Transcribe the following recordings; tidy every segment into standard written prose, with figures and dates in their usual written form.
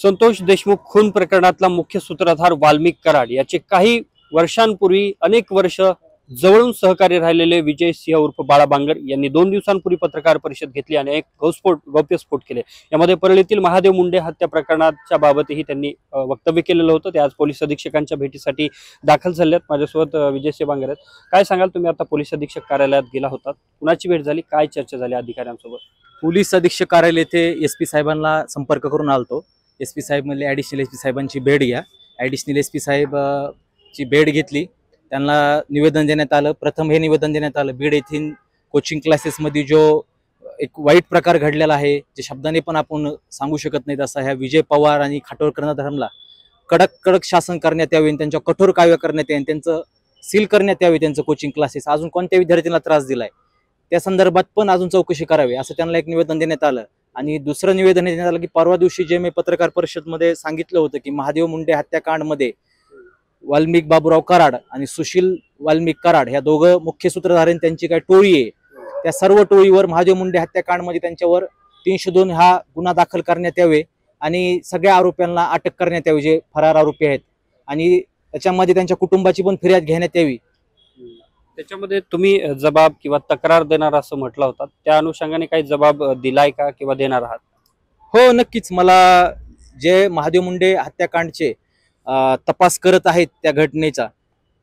संतोष देशमुख खून प्रकरणातला मुख्य सूत्रधार वाल्मिक कराड याचे काही वर्षांपूर्वी अनेक वर्ष जवळून सहकारी राहिलेले विजय सिंह उर्फ बाळा बांगर यांनी 2 दिवसांपूर्वी पत्रकार परिषद घेतली आणि एक गौप्यस्फोट केले। यामध्ये परळीतील महादेव मुंडे हत्या प्रकरणाच्या बाबतही त्यांनी वक्तव्य केलेलं होतं। ते आज पोलीस अधीक्षकांच्या भेटीसाठी दाखल झाले आहेत। माझ्यासोबत विजय सिंह बांगर आहेत। काय सांगाल तुम्ही? आता पोलीस अधीक्षक कार्यालयात गेला होता, कुणाची भेट झाली, काय चर्चा झाली अधिकाऱ्यांसोबत? पोलीस अधीक्षक कार्यालय येथे एसपी साहेबांना संपर्क करून आलतो। एसपी साहेब म्हणले ॲडिशनल एसपी साहेबांची भेट घ्या। ॲडिशनल एसपी साहेब ची भेट घेतली, त्यांना निवेदन देण्यात आलं। प्रथम हे निवेदन देण्यात आलं बीड येथील कोचिंग क्लासेसमध्ये जो एक वाईट प्रकार घडलेला आहे, जे शब्दाने पण आपण सांगू शकत नाहीत असा ह्या विजय पवार आणि खाटोळकर धर्मला कडक शासन करण्यात यावे, त्यांच्या कठोर कारवाई करण्यात यावी, त्यांचं सील करण्यात यावे त्यांचं कोचिंग क्लासेस। अजून कोणत्या विद्यार्थ्यांना त्रास दिलाय त्या संदर्भात पण अजून चौकशी करावी असं त्यांना एक निवेदन देण्यात आलं। आणि दुसरं निवेदन देण्यात आलं की परवा दिवशी जे मी पत्रकार परिषदमध्ये सांगितलं होतं की महादेव मुंडे हत्याकांडमध्ये वाल्मिक बाबूराव कराड आणि सुशील वाल्मिक कराड ह्या दोघं मुख्य सूत्रधार त्यांची काय टोळी आहे, त्या सर्व टोळीवर महादेव मुंडे हत्याकांडमध्ये त्यांच्यावर 302 हा गुन्हा दाखल करण्यात यावे आणि सगळ्या आरोपींना अटक करण्यात यावी जे फरार आरोपी आहेत, आणि त्याच्यामध्ये त्यांच्या कुटुंबाची पण फिर्याद घेण्यात यावी। त्याच्यामध्ये तुम्ही जबाब किंवा तक्रार देणार असं म्हटलं होतं, त्या अनुषंगाने काही जबाब दिलाय का किंवा देणार आहात? हो नक्कीच, मला जे महादेव मुंडे हत्याकांडचे तपास करत आहेत त्या घटनेचा,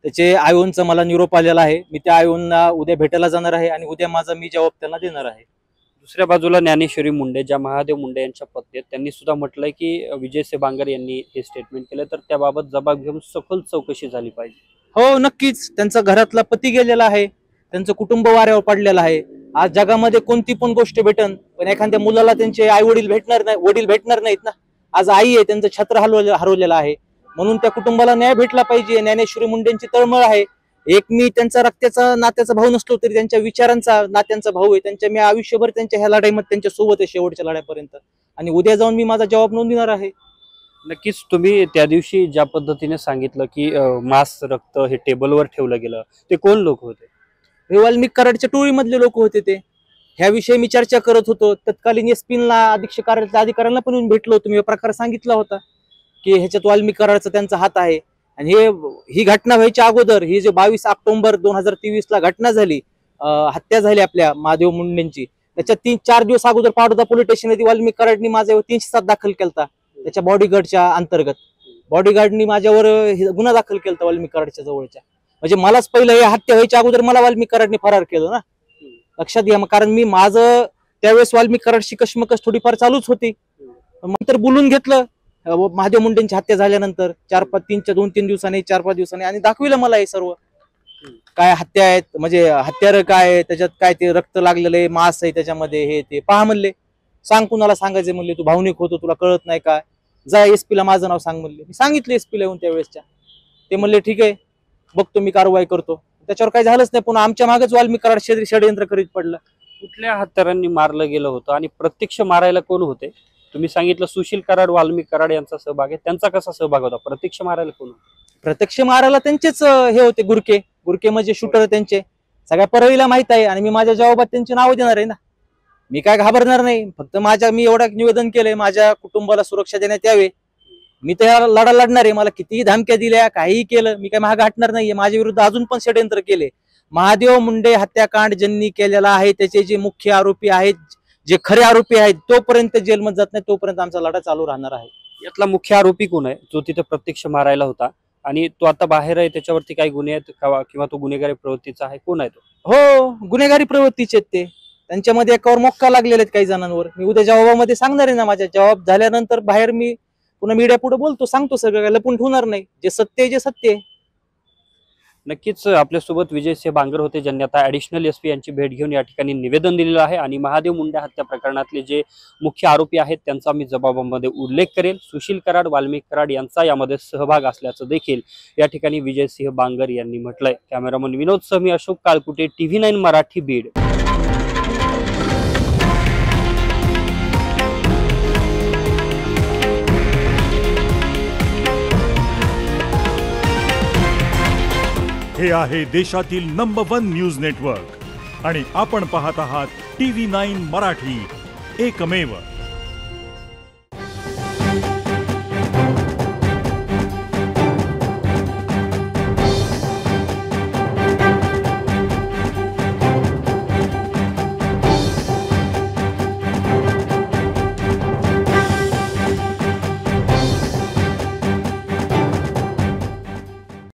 त्याचे आयोनचा मला निरोप आलेला आहे। मी त्या आयोनला उद्या भेटायला जाणार आहे आणि उद्या माझा मी जबाब त्यांना देणार आहे। दुसऱ्या बाजूला ज्ञानेश्वरी मुंडे ज्या महादेव मुंडे यांच्या पत्नी आहेत, त्यांनी सुद्धा म्हटलंय की विजय सिंह बांगर यांनी हे स्टेटमेंट केलं, तर त्याबाबत जबाब घेऊन सखोल चौकशी झाली पाहिजे। हो नक्कीच, त्यांचा घरातला पती गेलेला आहे, त्यांचं कुटुंब वाऱ्यावर पडलेलं आहे। आज जगामध्ये कोणती पण गोष्ट भेटन, पण एखाद्या मुलाला त्यांचे आई वडील भेटणार नाहीत ना। आज आई आहे, त्यांचं छत्र हरवलेलं आहे, म्हणून त्या कुटुंबाला न्याय भेटला पाहिजे। ज्ञानेश्वरी मुंडेंची तळमळ आहे। एक मी त्यांचा रक्ताचा नात्याचा भाऊ नसलो तरी त्यांच्या विचारांचा नात्यांचा भाऊ आहे। त्यांच्या मी आयुष्यभर त्यांच्या ह्या लढाईमध्ये त्यांच्या सोबत आहे शेवटच्या लढाईपर्यंत, आणि उद्या जाऊन मी माझा जबाब नोंदविणार आहे। नक्कीच, तुम्ही त्या दिवशी ज्या पद्धतीने सांगितलं की मांस रक्त हे टेबलवर ठेवलं गेलं, ते कोण लोक होते? हे वाल्मिक कराडच्या टोळीमधले लोक होते। ते ह्याविषयी मी चर्चा करत होतो। तत्कालीन एसपीला अधीक्षक कार्यालयाच्या अधिकाऱ्यांना पण येऊन भेटलो होतो। मी प्रकार सांगितला होता की ह्याच्यात वाल्मिक कराडचा त्यांचा हात आहे। आणि ही घटना व्हायच्या अगोदर, ही जे 22 ऑक्टोबर 2023 ला घटना झाली, हत्या झाली आपल्या महादेव मुंडेंची, त्याच्या 3-4 दिवस अगोदर पाडोदा पोलीस स्टेशनमध्ये वाल्मिक कराडनी माझ्यावर 307 दाखल केलता। त्याच्या बॉडीगार्डच्या अंतर्गत बॉडीगार्डनी माझ्यावर गुन्हा दाखल केला वाल्मिक कराडच्या जवळच्या। म्हणजे मलाच पहिलं हे हत्या व्हायच्या अगोदर मला वाल्मिक कराडनी फरार केलं ना, लक्षात घ्या। कारण मी माझं त्यावेळेस वाल्मिक कराडची कशमकश थोडीफार चालूच होती। नंतर बोलून घेतलं महादेव मुंडेंची हत्या झाल्यानंतर 2-3 दिवसांनी 4-5 दिवसांनी, आणि दाखविलं मला हे सर्व काय हत्या आहेत, म्हणजे हत्यार काय, त्याच्यात काय ते रक्त लागलेलं आहे, मांस आहे त्याच्यामध्ये, हे ते पहा म्हणले। सांग कुणाला सांगायचे म्हणले, तू भावनिक होतो, तुला कळत नाही का, जा एसपीला माझं नाव सांग म्हणले। मी सांगितलं एसपीला येऊन त्यावेळेसच्या, ते म्हणले ठीक आहे बघतो मी कारवाई करतो। त्याच्यावर काही झालंच नाही, पुन्हा आमच्या मागेच वाल्मिक कराड षडयंत्र करीत पडलं। कुठल्या हत्यारांनी मारलं गेलं होतं आणि प्रत्यक्ष मारायला कोण होते? तुम्ही सांगितलं सुशील कराड, वाल्मिक कराड यांचा सहभाग आहे, त्यांचा कसा सहभाग होता? प्रत्यक्ष मारायला कोण? प्रत्यक्ष मारायला त्यांचेच हे होते, गुरके म्हणजे शूटर त्यांचे, सगळ्या परळीला माहित आहे। आणि मी माझ्या जबाबात त्यांची नावं देणार आहे ना, मी काय घाबरणार नाही। फक्त मी एवढं निवेदन केलंय, माझ्या कुटुंबाला सुरक्षा देण्यात यावे। मी तर लढा लढणार आहे, मला कितीही धमक्या दिल्या, काहीही केलं, मी काय मागे हटणार नाहीये। माझ्या विरुद्ध अजून पण षडयंत्र केले। महादेव मुंडे हत्याकांड ज्यांनी केलेला आहे, त्याचे जे मुख्य आरोपी आहेत, जे खरे आरोपी आहेत, तोपर्यंत जेलमध्ये जात नाही तोपर्यंत आमचा लढा चालू राहणार आहे। यातला मुख्य आरोपी कोण आहे जो तिथे प्रत्यक्ष मारायला होता आणि तो आता बाहेर आहे? त्याच्यावरती काही गुन्हे आहेत किंवा तो गुन्हेगारी प्रवृत्तीचा आहे? कोण आहे तो? हो, गुन्हेगारी प्रवृत्तीचे आहेत ते, त्यांच्यामध्ये एकावर मोक्का लागलेले आहेत काही जणांवर। मी उद्या जबाबामध्ये सांगणार आहे ना, माझ्या जबाब झाल्यानंतर बाहेर मी पुन्हा मीडिया पुढे बोलतो, सांगतो, सगळं लपून ठेवणार नाही, जे सत्य आहे जे सत्य आहे। नक्कीच आपल्यासोबत विजय सिंह बांगर होते, ज्यांनी आता ॲडिशनल एसपी यांची भेट घेऊन या ठिकाणी निवेदन दिलेलं आहे आणि महादेव मुंडे हत्या प्रकरणातले जे मुख्य आरोपी आहेत त्यांचा मी जबाबामध्ये उल्लेख करेल। सुशील कराड, वाल्मिक कराड यांचा यामध्ये सहभाग असल्याचं देखील या ठिकाणी विजय सिंह बांगर यांनी म्हटलंय। कॅमेरामन विनोद सह मी अशोक काळकुटे, TV9 मराठी, बीड। हे आहे देशातील नंबर 1 न्यूज नेटवर्क आणि आपण पाहत आहात TV9 मराठी, एकमेव।